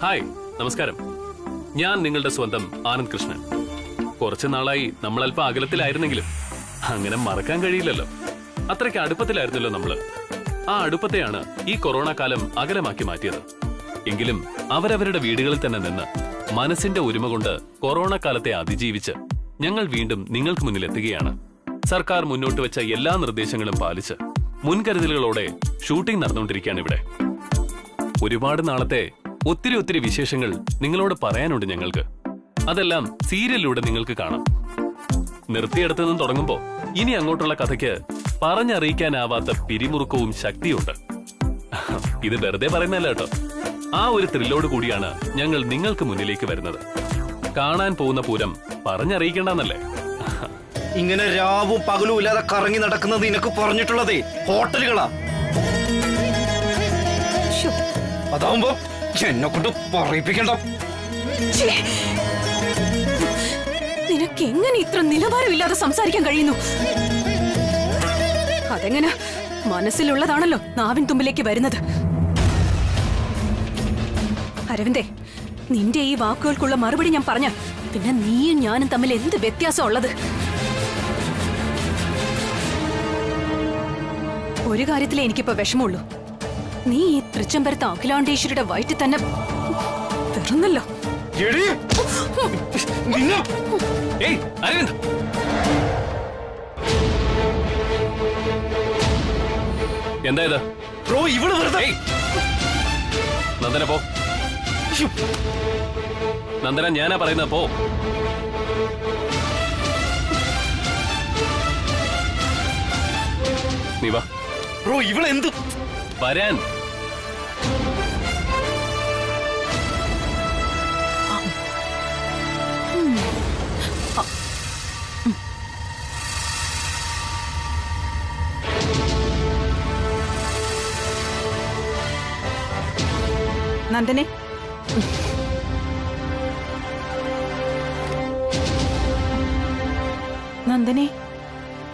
Hi, നമസ്കാരം. ഞാൻ നിങ്ങളുടെ സ്വന്തം ആനന്ദ് കൃഷ്ണൻ. കുറച്ചു നാളായി നമ്മൾ അല്പം അകലത്തിലായിരുന്നെങ്കിലും അങ്ങനെ മറക്കാൻ കഴിയില്ലല്ലോ. അത്രയ്ക്ക് അടുപ്പത്തിലായിരുന്നല്ലോ നമ്മള്. ആ അടുപ്പത്തെയാണ് ഈ കൊറോണ കാലം അകലമാക്കി മാറ്റിയത്. എങ്കിലും അവരവരുടെ വീടുകളിൽ തന്നെ നിന്ന് മനസ്സിന്റെ ഒരുമ കൊണ്ട് കൊറോണ കാലത്തെ അതിജീവിച്ച് ഞങ്ങൾ വീണ്ടും നിങ്ങൾക്ക് മുന്നിൽ എത്തുകയാണ്. സർക്കാർ മുന്നോട്ട് വെച്ച എല്ലാ നിർദ്ദേശങ്ങളും പാലിച്ച് മുൻകരുതലുകളോടെ ഷൂട്ടിംഗ് നടന്നുകൊണ്ടിരിക്കുകയാണ് ഇവിടെ. ഒരുപാട് നാളത്തെ ഒത്തിരി വിശേഷങ്ങൾ നിങ്ങളോട് പറയാനുണ്ട് ഞങ്ങൾക്ക്. അതെല്ലാം സീരിയലിലൂടെ നിങ്ങൾക്ക് കാണാം. നിർത്തിയെടുത്തു നിന്നും തുടങ്ങുമ്പോ ഇനി അങ്ങോട്ടുള്ള കഥയ്ക്ക് പറഞ്ഞറിയിക്കാനാവാത്ത പിരിമുറുക്കവും ശക്തിയുണ്ട്. ഇത് വെറുതെ പറയുന്നല്ല കേട്ടോ. ആ ഒരു ത്രില്ലോട് കൂടിയാണ് ഞങ്ങൾ നിങ്ങൾക്ക് മുന്നിലേക്ക് വരുന്നത്. കാണാൻ പോകുന്ന പൂരം പറഞ്ഞറിയിക്കേണ്ടെന്നല്ലേ? ഇങ്ങനെ രാവും പകലും ഇല്ലാതെ കറങ്ങി നടക്കുന്നത് നിനക്ക് പറഞ്ഞിട്ടുള്ളതേ ഹോട്ടലുകളാ. അതാവുമ്പോ എന്നെ കൊണ്ട് പറയിപ്പിക്കണ്ട. നിനക്ക് എങ്ങനെ ഇത്ര നിലവാരമില്ലാതെ സംസാരിക്കാൻ കഴിയുന്നു? അതെങ്ങനെ മനസ്സിലുള്ളതാണല്ലോ നാവിൻ തുമ്പിലേക്ക് വരുന്നത്. അരവിന്ദേ, നിന്റെ ഈ വാക്കുകൾക്കുള്ള മറുപടി ഞാൻ പറഞ്ഞ പിന്നെ നീയും ഞാനും തമ്മിൽ എന്ത് വ്യത്യാസം ഉള്ളത്? ഒരു കാര്യത്തിലേ എനിക്കിപ്പോ വിഷമമുള്ളൂ. നീ ഈ തൃച്ചംബരത്ത് അഖിലാണ്ടേശ്വരിയുടെ വയറ്റിൽ തന്നെ തീർന്നല്ലോ. എന്താ ഇത്? ബ്രോ, ഇവള് വെറുതെ. നന്ദന പോ. നന്ദന, ഞാനാ പറയുന്ന പോ. നീ വാ. ബ്രോ, ഇവളെന്ത് വരാൻ? നന്ദനെ, നന്ദനെ,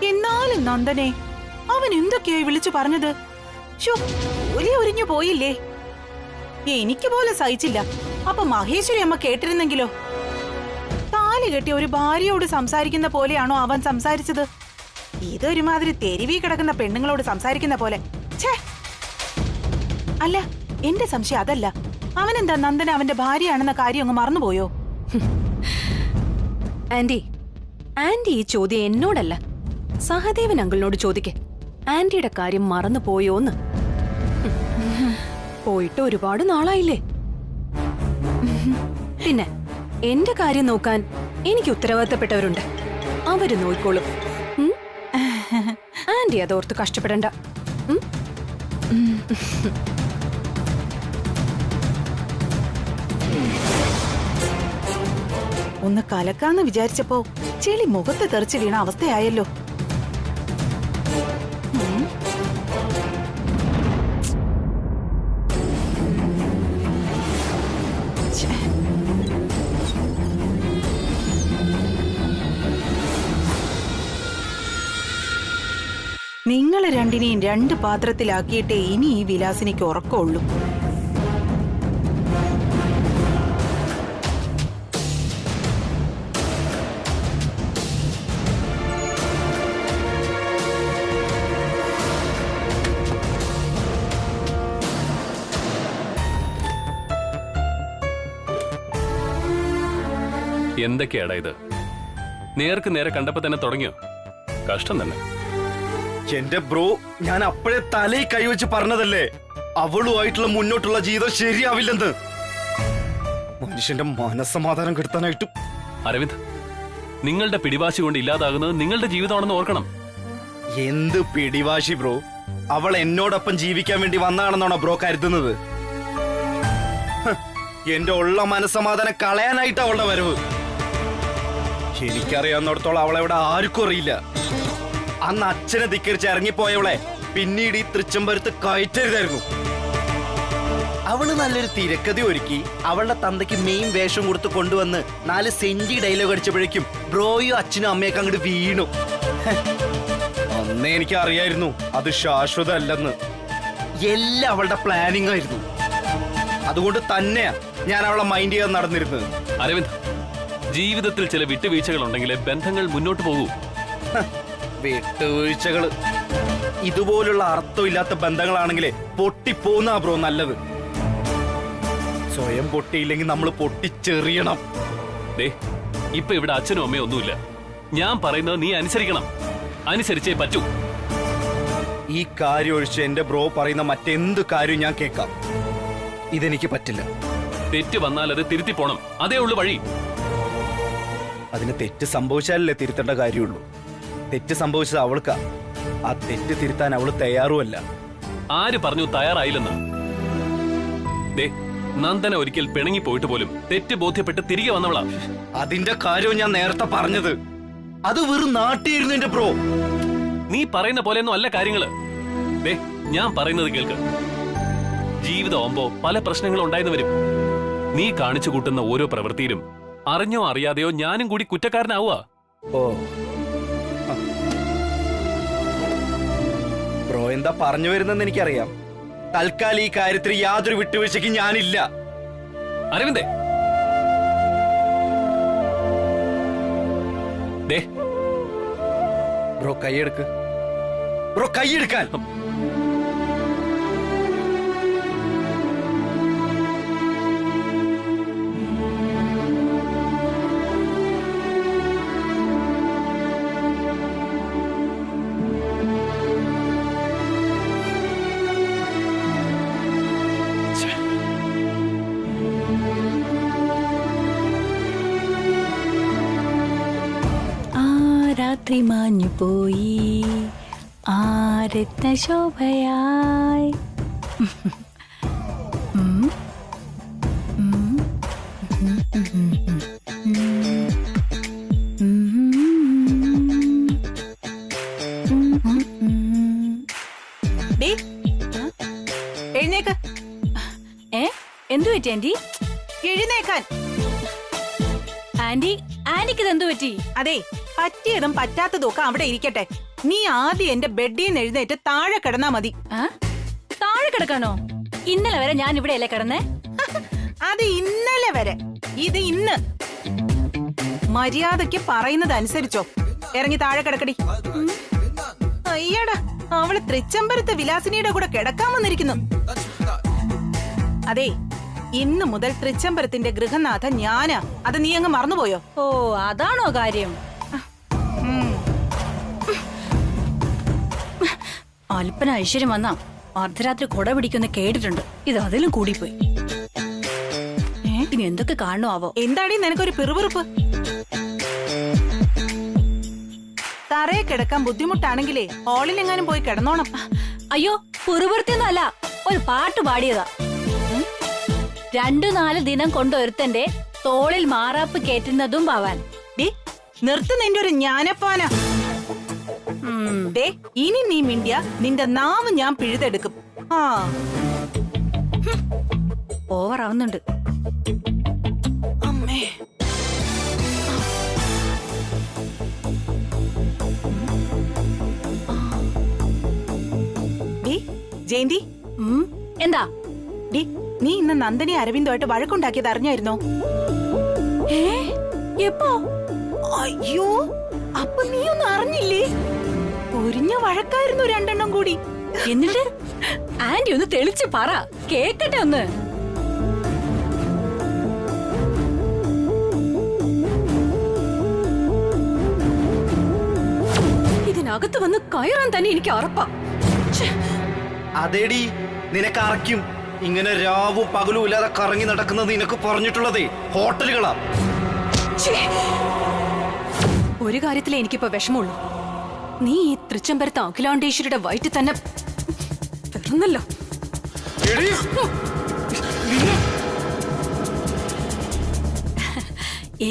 എന്നാലും നന്ദനെ, അവൻ എന്തൊക്കെയായി വിളിച്ചു പറഞ്ഞത്? ഒരിഞ്ഞു പോയില്ലേ? എനിക്ക് പോലെ സഹിച്ചില്ല. അപ്പൊ മഹേശ്വരി അമ്മ കേട്ടിരുന്നെങ്കിലോ? താലി കെട്ടിയ ഒരു ഭാര്യയോട് സംസാരിക്കുന്ന പോലെയാണോ അവൻ സംസാരിച്ചത്? ഇതൊരുമാതിരി തെരുവി കിടക്കുന്ന പെണ്ണുങ്ങളോട് സംസാരിക്കുന്ന പോലെ. ഛേ! അല്ല, എന്റെ സംശയം അതല്ല. അവനെന്താ നന്ദന അവന്റെ ഭാര്യയാണെന്ന കാര്യം അങ്ങ് മറന്നുപോയോ? ആന്റി, ആന്റി ഈ ചോദ്യം എന്നോടല്ല, സഹദേവൻ അങ്കിളിനോട് ചോദിക്കേ. ആന്റിയുടെ കാര്യം മറന്നു പോയോന്ന്. പോയിട്ട് ഒരുപാട് നാളായില്ലേ? പിന്നെ എന്റെ കാര്യം നോക്കാൻ എനിക്ക് ഉത്തരവാദിത്തപ്പെട്ടവരുണ്ട്. അവര് നോയിക്കോളും. ആന്റി അതോർത്ത് കഷ്ടപ്പെടണ്ട. ഒന്ന് കലക്കാന്ന് വിചാരിച്ചപ്പോ ചെളി മുഖത്ത് തെറിച്ച് വീണ അവസ്ഥയായല്ലോ. നിങ്ങളെ രണ്ടിനെയും രണ്ട് പാത്രത്തിലാക്കിയിട്ടേ ഇനി ഈ വിലാസിനിക്ക് ഉറക്കമുള്ളൂ. എന്തൊക്കെയാടാ ഇത്? നേർക്ക് നേരെ കണ്ടപ്പോ തന്നെ തുടങ്ങിയോ? കഷ്ടം തന്നെ. എന്റെ ബ്രോ, ഞാൻ അപ്പോഴേ തലയിൽ കൈവച്ച് പറഞ്ഞതല്ലേ അവളുമായിട്ടുള്ള മുന്നോട്ടുള്ള ജീവിതം ശരിയാവില്ലെന്ന്. മനുഷ്യന്റെ മനസ്സമാധാനം കെടുത്താനായിട്ടും. അരവിന്ദ്, നിങ്ങളുടെ പിടിവാശി കൊണ്ട് ഇല്ലാതാകുന്നത് നിങ്ങളുടെ ജീവിതമാണെന്ന് ഓർക്കണം. എന്ത് പിടിവാശി ബ്രോ? അവൾ എന്നോടൊപ്പം ജീവിക്കാൻ വേണ്ടി വന്നാണെന്നാണോ ബ്രോ കരുതുന്നത്? എന്റെ ഉള്ള മനസ്സമാധാനം കളയാനായിട്ട് അവളുടെ വരവ്. എനിക്കറിയാവുന്നിടത്തോളം അവളെവിടെ ആർക്കും അറിയില്ല. അന്ന് അച്ഛനെ ധിക്കരിച്ച് ഇറങ്ങിപ്പോയവളെ പിന്നീട് ഈ തൃച്ചംബരത്ത് കയറ്റരുതായിരുന്നു. അവള് നല്ലൊരു തിരക്കഥ ഒരുക്കി അവളുടെ തന്തയ്ക്ക് മെയിൻ വേഷം കൊടുത്ത് കൊണ്ടുവന്ന് 4 സെന്റി ഡയലോഗ് അടിച്ചപ്പോഴേക്കും ബ്രോയും അച്ഛനും അമ്മയൊക്കെ അങ്ങോട്ട് വീണു. അന്നേ എനിക്ക് അറിയായിരുന്നു അത് ശാശ്വതമല്ലെന്ന്. എല്ലാം അവളുടെ പ്ലാനിങ് ആയിരുന്നു. അതുകൊണ്ട് തന്നെയാ ഞാൻ അവളെ മൈൻഡ് ചെയ്യാൻ നടന്നിരുന്നത്. അരവിന്ദ്, ജീവിതത്തിൽ ചില വിട്ടുവീഴ്ചകൾ ഉണ്ടെങ്കിലേ ബന്ധങ്ങൾ മുന്നോട്ട് പോകൂ. വിട്ടുവീഴ്ചകള് ഇതുപോലുള്ള അർത്ഥമില്ലാത്ത ബന്ധങ്ങളാണെങ്കിലേ പൊട്ടിപ്പോന്ന ബ്രോ നല്ലത്. സ്വയം പൊട്ടിയില്ലെങ്കിൽ നമ്മൾ പൊട്ടിച്ചെറിയണം. ദേ, ഇപ്പൊ ഇവിടെ അച്ഛനും അമ്മയും ഒന്നുമില്ല. ഞാൻ പറയുന്നത് നീ അനുസരിക്കണം. അനുസരിച്ചേ പറ്റൂ. ഈ കാര്യം ഒഴിച്ച് എന്റെ ബ്രോ പറയുന്ന മറ്റെന്ത് കാര്യവും ഞാൻ കേൾക്കാം. ഇതെനിക്ക് പറ്റില്ല. തെറ്റ് വന്നാൽ അത് തിരുത്തി പോണം. അതേ ഉള്ളു വഴി. അതിന് തെറ്റ് സംഭവിച്ചാലല്ലേ തിരുത്തേണ്ട കാര്യമുള്ളൂ. തെറ്റ് സംഭവിച്ചത് അവൾക്കാ. ആ തെറ്റ് തിരുത്താൻ അവള് തയ്യാറുമല്ല. ആര് പറഞ്ഞു തയ്യാറായില്ലെന്ന്? ദേ, നന്ദന ഒരിക്കൽ പിണങ്ങി പോയിട്ട് പോലും തെറ്റ് ബോധ്യപ്പെട്ട് തിരികെ വന്നവളാ. അതിന്റെ കാര്യവും ഞാൻ നേരത്തെ പറഞ്ഞത്. അത് വെറും നാട്ടിയിരുന്നു എന്റെ ബ്രോ. നീ പറയുന്ന പോലെയൊന്നും അല്ല കാര്യങ്ങള്. ദേ, ഞാൻ പറയുന്നത് കേൾക്ക്. ജീവിതമാകുമ്പോ പല പ്രശ്നങ്ങളും ഉണ്ടായെന്ന് വരും. നീ കാണിച്ചു കൂട്ടുന്ന ഓരോ പ്രവൃത്തിയിലും അറിഞ്ഞോ അറിയാതെയോ ഞാനും കൂടി കുറ്റക്കാരനാവുക. ഓ, ബ്രോ എന്താ പറഞ്ഞു വരുന്നെന്ന് എനിക്കറിയാം. തൽക്കാലം ഈ കാര്യത്തിൽ യാതൊരു വിട്ടുവീഴ്ചയ്ക്കും ഞാനില്ല. അരവിന്ദേ, ദേ, ബ്രോ കൈയെടുക്ക്. ബ്രോ കൈയെടുക്കാൻ. രാത്രി മാഞ്ഞു പോയി ആരത്ന ശോഭയായി. എഴുന്നേക്ക്. എന്തു പറ്റി ആന്റി? എഴുന്നേക്കാൻ. ആന്റി, ആന്റിക്ക് ഇതെന്തു പറ്റി? അതെ, പറ്റിയതും പറ്റാത്തതും ഒക്കെ അവിടെ ഇരിക്കട്ടെ. നീ ആദ്യം എന്റെ ബെഡിൽ നിന്ന് എഴുന്നേറ്റ് താഴെ കിടന്നാ മതി. താഴെ കിടക്കാനോ? ഇന്നലെ വരെ ഞാൻ ഇവിടെ അല്ലേ കിടന്നേ? അത് ഇന്നലെ വരെ, ഇത് ഇന്ന്. മര്യാദയ്ക്ക് പറയുന്നത് അനുസരിച്ചോ. ഇറങ്ങി താഴെ കിടക്കടി. അയ്യടാ, അവള് തൃച്ചംബരത്ത് വിലാസിനിയുടെ കൂടെ കിടക്കാൻ വന്നിരിക്കുന്നു. അതെ, ഇന്ന് മുതൽ തൃച്ചംബരത്തിന്റെ ഗൃഹനാഥൻ ഞാനാ. അത് നീ അങ്ങ് മറന്നുപോയോ? ഓ, അതാണോ കാര്യം? അല്പന ഐശ്വര്യം വന്നാ അർദ്ധരാത്രി കൊട പിടിക്കുന്ന കേട്ടിട്ടുണ്ട്. ഇത് അതിലും കൂടിപ്പോയി. ഇനി എന്തൊക്കെ കാണണോ ആവോ? എന്താടി നിനക്കൊരു പിറുപിറുപ്പ്? തറയെ കിടക്കാൻ ബുദ്ധിമുട്ടാണെങ്കിലേ ഹാളിലെങ്ങാനും പോയി കിടന്നോണം. അയ്യോ, പിറുപിറുത്തൊന്നും അല്ല, ഒരു പാട്ട് പാടിയതാ. 2-4 ദിനം കൊണ്ടൊരുത്തന്റെ തോളിൽ മാറാപ്പ് കേറ്റുന്നതും പാവാൻ. നിർത്ത് നിന്റെ ഒരു ജ്ഞാനപ്പാന. ഇനി നീ മിണ്ടിയ നിന്റെ നാവ് ഞാൻ പിഴുതെടുക്കും. ഓവറാവുന്നുണ്ട്. അമ്മേ, ജയന്തി, എന്താ? നീ ഇന്ന് നന്ദനി അരവിന്ദുമായിട്ട് വഴക്കുണ്ടാക്കിയത് അറിഞ്ഞായിരുന്നോ? എപ്പോ? അയ്യോ, അപ്പൊ നീ ഒന്നും അറിഞ്ഞില്ലേ? ഒരിഞ്ഞ വഴക്കായിരുന്നു രണ്ടെണ്ണം കൂടി. എന്നിട്ട് ആന്റി ഒന്ന് തെളിച്ച് പറ, കേക്കട്ടെ ഒന്ന്. ഇതിനകത്ത് വന്ന് കയറാൻ തന്നെ എനിക്ക് ഉറപ്പാ. അതേടി, നിനക്ക് അറയ്ക്കും. ഇങ്ങനെ രാവും പകലും ഇല്ലാതെ കറങ്ങി നടക്കുന്നത് നിനക്ക് പറഞ്ഞിട്ടുള്ളതേ ഹോട്ടലുകളാ. ഒരു കാര്യത്തിലേ എനിക്കിപ്പോ വിഷമമുള്ളൂ. നീ ഈ തൃച്ചംബരത്ത് അഖിലാണ്ടേശ്വരിയുടെ വയറ്റിൽ തന്നെ പിറന്നല്ലോ.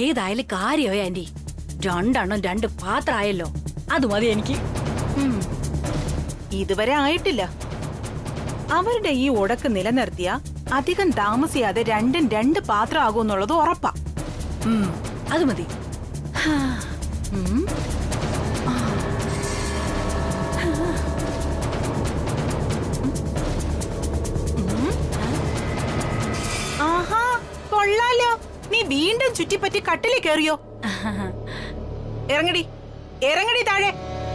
ഏതായാലും കാര്യോ ആന്റി, 2 എണ്ണം 2 പാത്രമായല്ലോ. അത് മതി എനിക്ക്. ഇതുവരെ ആയിട്ടില്ല. അവരുടെ ഈ ഉടക്ക് നിലനിർത്തിയ അധികം താമസിയാതെ 2 2 പാത്രമാകുമെന്നുള്ളത് ഉറപ്പാ. അത് മതി. ആഹാ, വീണ്ടും ചുറ്റിപ്പറ്റി കട്ടിലേ കയറിയോ? ഇറങ്ങടി, ഇറങ്ങടി താഴെ.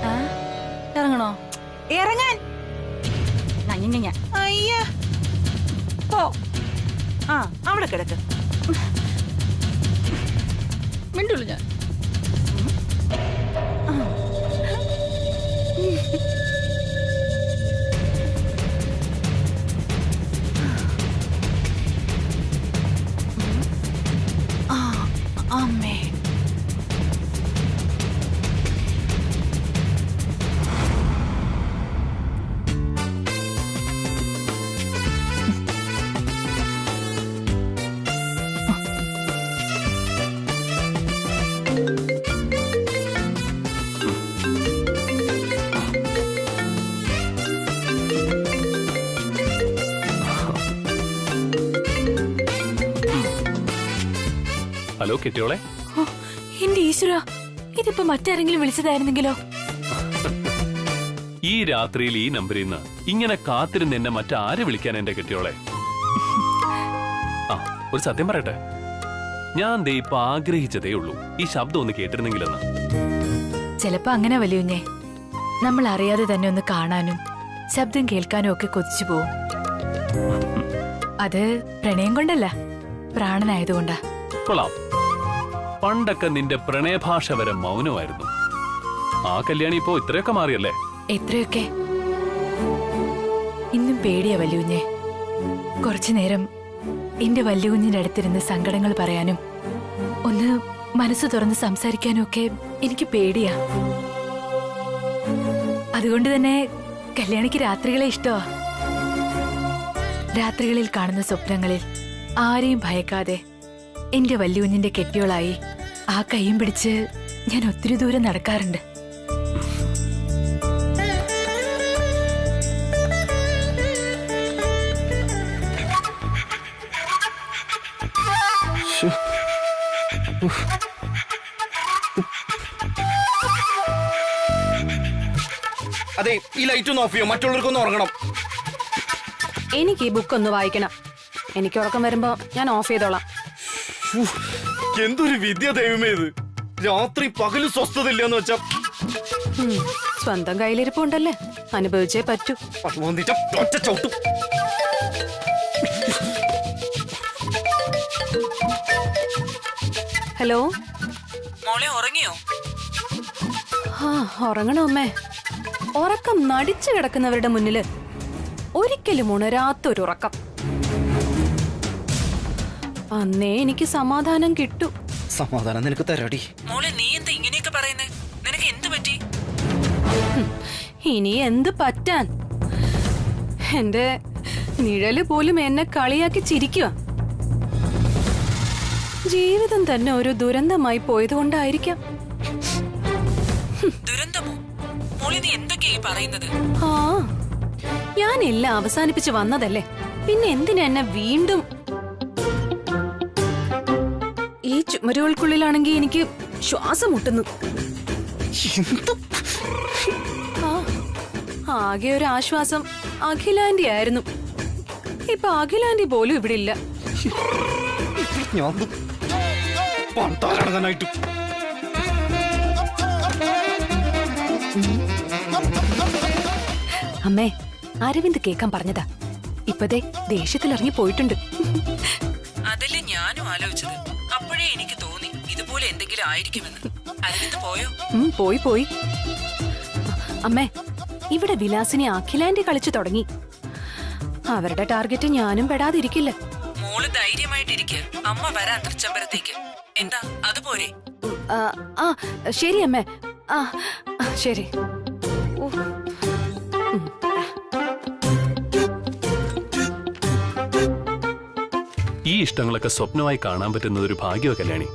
ആ, ഇറങ്ങണോ? ഇറങ്ങാൻ. അയ്യ, പോ. ആ, അവിടെ കിടക്ക്. മിണ്ടുള്ളൂ ഞാൻ. അമ്മേ, ഹലോ കെട്ടിയോളെ. എന്റെ ഈശ്വര, ഇതിപ്പോ മറ്റാരെങ്കിലും വിളിച്ചതായിരുന്നെങ്കിലോ? ഈ രാത്രിയിൽ ഈ നമ്പറിൽ നിന്ന് ഇങ്ങനെ കാത്തിരുന്ന് എന്നെ മറ്റാരെ വിളിക്കാൻ എന്റെ കെട്ടിയോളെ? ആ, ഒരു സത്യം പറയട്ടെ, ഞാൻ ദേ ഇപ്പൊ ആഗ്രഹിച്ചതേ ഉള്ളൂ ഈ ശബ്ദം ഒന്ന് കേട്ടിരുന്നെങ്കിലെന്ന്. ചിലപ്പോ അങ്ങനെ വലിയുഞ്ഞേ, നമ്മൾ അറിയാതെ തന്നെ ഒന്ന് കാണാനും ശബ്ദം കേൾക്കാനും ഒക്കെ കൊതിച്ചു പോവും. അത് പ്രണയം കൊണ്ടല്ല, പ്രാണനായതുകൊണ്ടാ. കൊള്ളാം. പണ്ടൊക്കെ നിന്റെ പ്രണയഭാഷ വരെ മൗനമായിരുന്നു. ആ കല്യാണി ഇപ്പോ ഇത്രയൊക്കെ മാറിയല്ലേ? എത്രയൊക്കെ. ഇന്നും പേടിയാ വല്യുഞ്ഞെ. കുറച്ചു നേരം എന്റെ വല്യുകുഞ്ഞിന്റെ അടുത്തിരുന്ന് സങ്കടങ്ങൾ പറയാനും ഒന്ന് മനസ്സ് തുറന്ന് സംസാരിക്കാനും ഒക്കെ എനിക്ക് പേടിയാ. അതുകൊണ്ട് തന്നെ കല്യാണിക്ക് രാത്രികളെ ഇഷ്ടമാ. രാത്രികളിൽ കാണുന്ന സ്വപ്നങ്ങളിൽ ആരെയും ഭയക്കാതെ എന്റെ വല്യുകുഞ്ഞിന്റെ കെട്ടിയോളായി ആ കൈയും പിടിച്ച് ഞാൻ ഒത്തിരി ദൂരം നടക്കാറുണ്ട്. അതെ, ഈ ലൈറ്റ് ഒന്ന് ഓഫ് ചെയ്യോ, മറ്റുള്ളവർക്കൊന്ന് ഉറങ്ങണം. എനിക്ക് ഈ ബുക്ക് ഒന്ന് വായിക്കണം. എനിക്ക് ഉറക്കം വരുമ്പോ ഞാൻ ഓഫ് ചെയ്തോളാം. എന്തൊരു വിദ്യ ദൈവമേ ഇത്. രാത്രി പകല് സ്വസ്ഥത ഇല്ലെന്ന് വെച്ചാ സ്വന്തം കയ്യിലിരിപ്പുണ്ടല്ലേ, അനുഭവിച്ചേ പറ്റൂ. ഒറ്റ ചവിട്ടും. ഹലോ, മോളെ ഉറങ്ങിയോ? ആ, ഉറങ്ങണോ അമ്മേ? ഉറക്കം നടിച്ചു കിടക്കുന്നവരുടെ മുന്നില് ഒരിക്കലും ഉണരാത്തൊരുറക്കം. അന്നേ എനിക്ക് സമാധാനം കിട്ടൂ. സമാധാനം നിനക്ക് തരാടി. മോളെ, നീ എന്താ ഇങ്ങനെയൊക്കെ പറയുന്നേ? നിനക്ക് എന്ത് പറ്റി? ഇനി എന്ത് പറ്റാൻ? എന്റെ നിഴല് പോലും എന്നെ കളിയാക്കി ചിരിക്കുക. ജീവിതം തന്നെ ഒരു ദുരന്തമായി പോയതുകൊണ്ടായിരിക്കാം. ദുരന്തമോ? മോളെ, നീ എന്തൊക്കെയാ പറയുന്നത്? ആ, ഞാൻ എല്ലാം അവസാനിപ്പിച്ച് വന്നതല്ലേ, പിന്നെ എന്തിനാ എന്നെ വീണ്ടും? ഈ ചുമരുകൾക്കുള്ളിലാണെങ്കിൽ എനിക്ക് ശ്വാസം മുട്ടുന്നു. ആകെ ഒരു ആശ്വാസം അഖിലാന്റി ആയിരുന്നു. ഇപ്പൊ അഖിലാന്റി പോലും ഇവിടെ ഇല്ല. അമ്മേ, അരവിന്ദ് കേക്കാൻ പറഞ്ഞതാ. ഇപ്പതേ ദേഷ്യത്തിൽ ഇറങ്ങി പോയിട്ടുണ്ട്. അതല്ലേ ഞാനും ആലോചിച്ചത്. അപ്പോഴേ എനിക്ക് തോന്നി ഇതുപോലെ എന്തെങ്കിലും ആയിരിക്കുമെന്ന്. അരവിന്ദ് പോയോ? പോയി പോയി. അമ്മേ, ഇവിടെ വിലാസിനി അഖിലാന്റി കളിച്ചു തുടങ്ങി. അവരുടെ ടാർഗറ്റ് ഞാനും പെടാതിരിക്കില്ല. മോള് ധൈര്യമായിട്ടിരിക്കുക. അമ്മ വരാൻ തൃച്ചംബരത്തേക്ക്. എന്താ അതുപോലെ? ആ, ശരി അമ്മേ. ആ, ശരി. ഈ ഇഷ്ടങ്ങളൊക്കെ സ്വപ്നമായി കാണാൻ പറ്റുന്നത് ഒരു ഭാഗ്യവ കല്യാണി.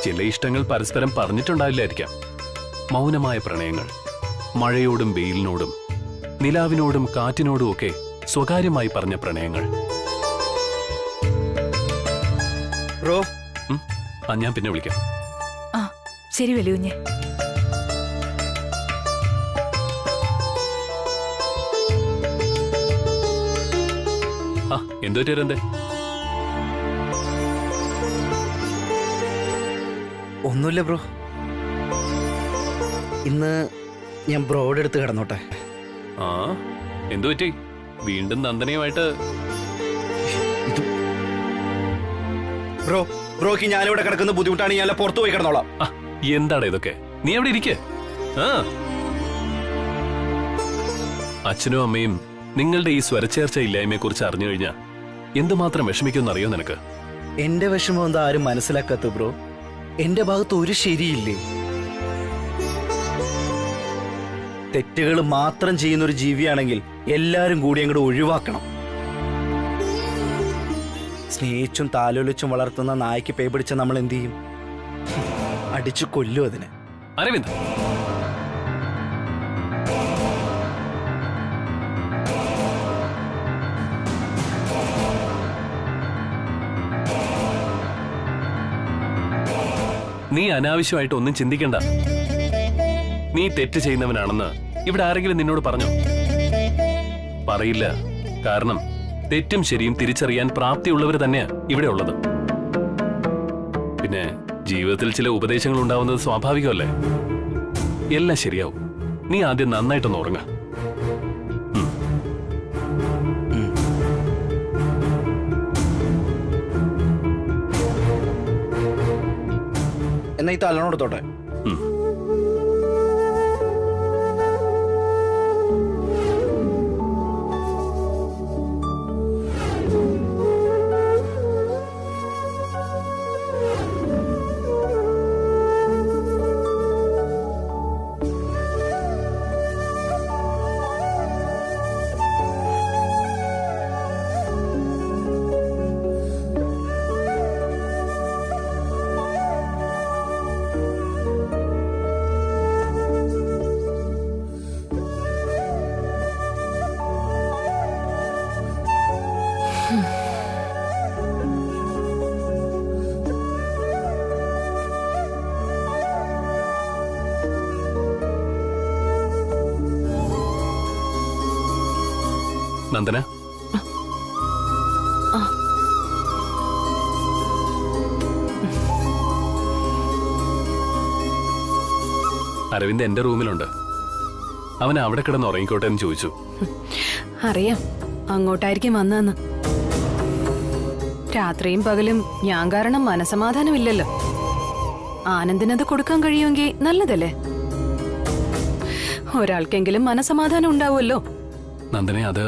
ചില ഇഷ്ടങ്ങൾ പരസ്പരം പറഞ്ഞിട്ടുണ്ടാവില്ലായിരിക്കാം. മൗനമായ പ്രണയങ്ങൾ, മഴയോടും വെയിലിനോടും നിലാവിനോടും കാറ്റിനോടും ഒക്കെ സ്വകാര്യമായി പറഞ്ഞ പ്രണയങ്ങൾ. ഞാൻ പിന്നെ വിളിക്കാം. ആ, ശരി വലിയുഞ്ഞെ. ആ, എന്തോ ചേരന്തേ? ഒന്നുമില്ല ബ്രോ. ഇന്ന് ഞാൻ ബ്രോയുടെ അടുത്ത് കിടന്നോട്ടെ. ആ എന്തു പറ്റി? വീണ്ടും നന്ദനയുമായിട്ട്? ബ്രോക്ക് ഞാനിവിടെ കിടക്കുന്ന ബുദ്ധിമുട്ടാണ്. ഞാൻ പുറത്തു പോയി കിടന്നോളാം. എന്താണ് ഇതൊക്കെ? നീ എവിടെ ഇരിക്കേ. അച്ഛനും അമ്മയും നിങ്ങളുടെ ഈ സ്വരച്ചേർച്ച ഇല്ലായ്മയെ കുറിച്ച് അറിഞ്ഞു കഴിഞ്ഞാ എന്തുമാത്രം വിഷമിക്കുമെന്ന് അറിയോ നിനക്ക്? എന്റെ വിഷമം എന്താ ആരും മനസ്സിലാക്കാത്ത ബ്രോ? എന്റെ ഭാഗത്ത് ഒരു ശരിയില്ലേ? തെറ്റുകൾ മാത്രം ചെയ്യുന്ന ഒരു ജീവിയാണെങ്കിൽ എല്ലാരും കൂടി അങ്ങോട്ട് ഒഴിവാക്കണം. സ്നേഹിച്ചും താലോലിച്ചും വളർത്തുന്ന നായ്ക്ക് പേ പിടിച്ച നമ്മൾ എന്ത് ചെയ്യും? അടിച്ചു കൊല്ലും അതിനെ. അരവിന്ദ്, നീ അനാവശ്യമായിട്ട് ഒന്നും ചിന്തിക്കണ്ട. നീ തെറ്റ് ചെയ്യുന്നവനാണെന്ന് ഇവിടെ ആരെങ്കിലും നിന്നോട് പറഞ്ഞോ? പറയില്ല. കാരണം തെറ്റും ശരിയും തിരിച്ചറിയാൻ പ്രാപ്തിയുള്ളവർ തന്നെയാ ഇവിടെ ഉള്ളത്. പിന്നെ ജീവിതത്തിൽ ചില ഉപദേശങ്ങൾ ഉണ്ടാവുന്നത് സ്വാഭാവികമല്ലേ? എല്ലാം ശരിയാവും. നീ ആദ്യം നന്നായിട്ടൊന്ന് ഉറങ്ങ. എന്നാ ഈ തലനോടത്തോട്ടെ. നന്ദന, അരവിന്ദ് എന്റെ റൂമിലുണ്ട്. അവൻ അവിടെ കിടന്ന് ഉറങ്ങിക്കോട്ടെ എന്ന് ചോദിച്ചു. അറിയാം, അങ്ങോട്ടായിരിക്കും വന്നതെന്ന്. രാത്രിയും പകലും ഞാൻ കാരണം മനസമാധാനമില്ലല്ലോ. ആനന്ദിനത് കൊടുക്കാൻ കഴിയുമെങ്കിൽ നല്ലതല്ലേ? ഒരാൾക്കെങ്കിലും മനസമാധാനം ഉണ്ടാവുമല്ലോ. നന്ദനെ, അത്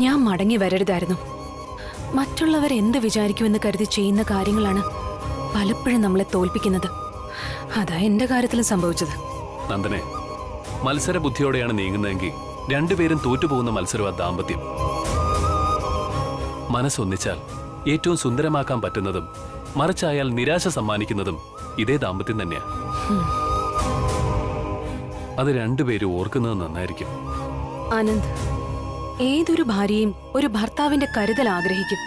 ഞാൻ മടങ്ങി വരരുതായിരുന്നു. മറ്റുള്ളവർ എന്ത് വിചാരിക്കുമെന്ന് കരുതി ചെയ്യുന്ന കാര്യങ്ങളാണ് പലപ്പോഴും നമ്മളെ തോൽപ്പിക്കുന്നത്. അതാ എന്റെ കാര്യത്തിലും സംഭവിച്ചത്. നന്ദനെ, മത്സര ബുദ്ധിയോടെയാണ് നീങ്ങുന്നതെങ്കിൽ രണ്ടുപേരും തോറ്റുപോകുന്ന മത്സരമാ ദാമ്പത്യം. മനസ്സൊന്നിച്ചാൽ ഏറ്റവും സുന്ദരമാക്കാൻ പറ്റുന്നതും മറിച്ചായാൽ നിരാശ സമ്മാനിക്കുന്നതും ഇതേ ദാമ്പത്യം തന്നെയാ. അത് രണ്ടുപേരും ഓർക്കുന്നത് നന്നായിരിക്കും. ആനന്ദ്, ഏതൊരു ഭാര്യയും ഒരു ഭർത്താവിന്റെ കരുതൽ ആഗ്രഹിക്കും.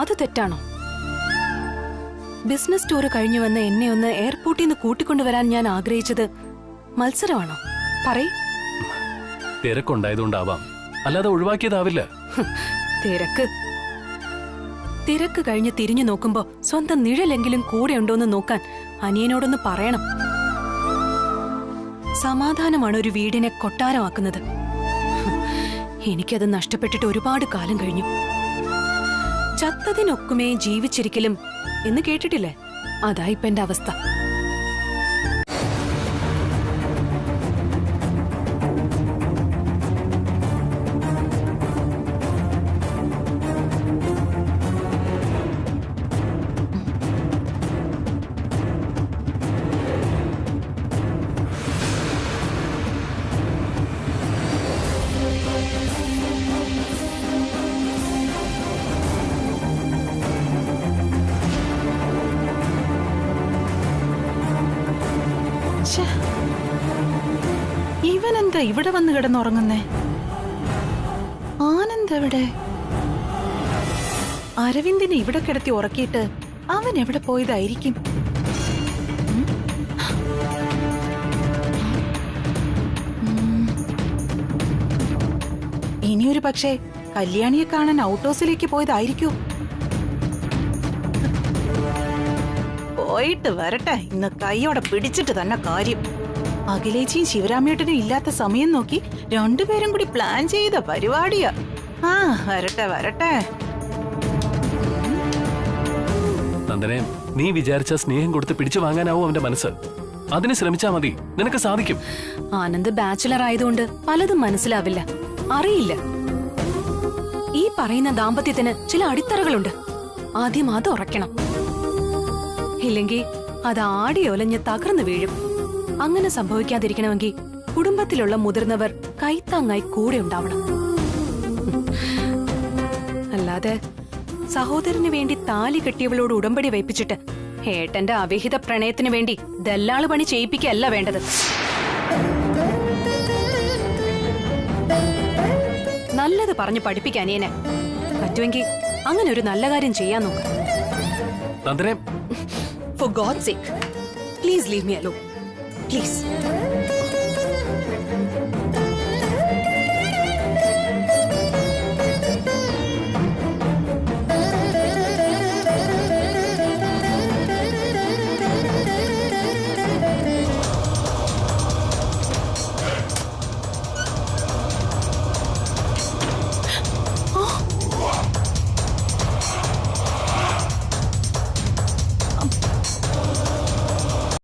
അത് തെറ്റാണോ? ബിസിനസ് ടൂർ കഴിഞ്ഞു വന്ന എന്നെ ഒന്ന് എയർപോർട്ടിൽ നിന്ന് കൂട്ടിക്കൊണ്ടുവരാൻ ഞാൻ ആഗ്രഹിച്ചത് മത്സരമാണോ? പറയ്. തിരക്കുണ്ടായതുകൊണ്ടാവാം, അല്ലാതെ ഒഴിവാക്കിയതാവില്ല. തിരക്ക് കഴിഞ്ഞ് തിരിഞ്ഞു നോക്കുമ്പോ സ്വന്തം നിഴലെങ്കിലും കൂടെ ഉണ്ടോന്ന് നോക്കാൻ അനിയനോടൊന്ന് പറയണം. സമാധാനമാണ് ഒരു വീടിനെ കൊട്ടാരമാക്കുന്നത്. എനിക്കത് നഷ്ടപ്പെട്ടിട്ട് ഒരുപാട് കാലം കഴിഞ്ഞു. ചത്തതിനൊക്കുമേ ജീവിച്ചിരിക്കലും എന്ന് കേട്ടിട്ടില്ലേ? അതായിപ്പ എന്റെ അവസ്ഥ. ഇവനെന്താ ഇവിടെ വന്ന് കിടന്നുറങ്ങുന്നേ? ആനന്ദ് എവിടെ? അരവിന്ദിനെ ഇവിടെ കിടത്തി ഉറക്കിയിട്ട് അവൻ എവിടെ പോയതായിരിക്കും? ഇനിയൊരു പക്ഷേ കല്യാണിയെ കാണാൻ ഔട്ട് ഹൗസിലേക്ക് പോയതായിരിക്കൂ. പോയിട്ട് വരട്ടെ. ഇന്ന് കൈയോടെ പിടിച്ചിട്ട് തന്നെ കാര്യം. അഖിലേച്ചിയും ശിവരാമേട്ടനും ഇല്ലാത്ത സമയം നോക്കി രണ്ടുപേരും കൂടി പ്ലാൻ ചെയ്ത പരിപാടിയാ. ആ വരട്ടെ വരട്ടെ. നന്ദനെ, നീ വിചാരിച്ച സ്നേഹം കൊടുത്ത് പിടിച്ചു വാങ്ങാനാവും അവന്റെ മനസ്സ്. അതിന് ശ്രമിച്ചാ മതി, നിനക്ക് സാധിക്കും. ആനന്ദ് ബാച്ചിലർ ആയതുകൊണ്ട് പലതും മനസ്സിലാവില്ല, അറിയില്ല. ഈ പറയുന്ന ദാമ്പത്യത്തിന് ചില അടിത്തറകളുണ്ട്. ആദ്യം അത് ഉറക്കണം. ഇല്ലെങ്കിൽ അത് ആടിയൊലഞ്ഞ് തകർന്നു വീഴും. അങ്ങനെ സംഭവിക്കാതിരിക്കണമെങ്കിൽ കുടുംബത്തിലുള്ള മുതിർന്നവർ കൈത്താങ്ങായി കൂടെ ഉണ്ടാവണം. അല്ലാതെ സഹോദരന് വേണ്ടി താലി കെട്ടിയവളോട് ഉടമ്പടി വയ്പ്പിച്ചിട്ട് ഏട്ടന്റെ അവിഹിത പ്രണയത്തിന് വേണ്ടി ദല്ലാള് പണി ചെയ്യിപ്പിക്കല്ല വേണ്ടത്. നല്ലത് പറഞ്ഞു പഠിപ്പിക്കാനേനെ പറ്റുമെങ്കിൽ അങ്ങനെ ഒരു നല്ല കാര്യം ചെയ്യാൻ നോക്ക്. നന്ദനെ, For God's sake, please leave me alone. Please.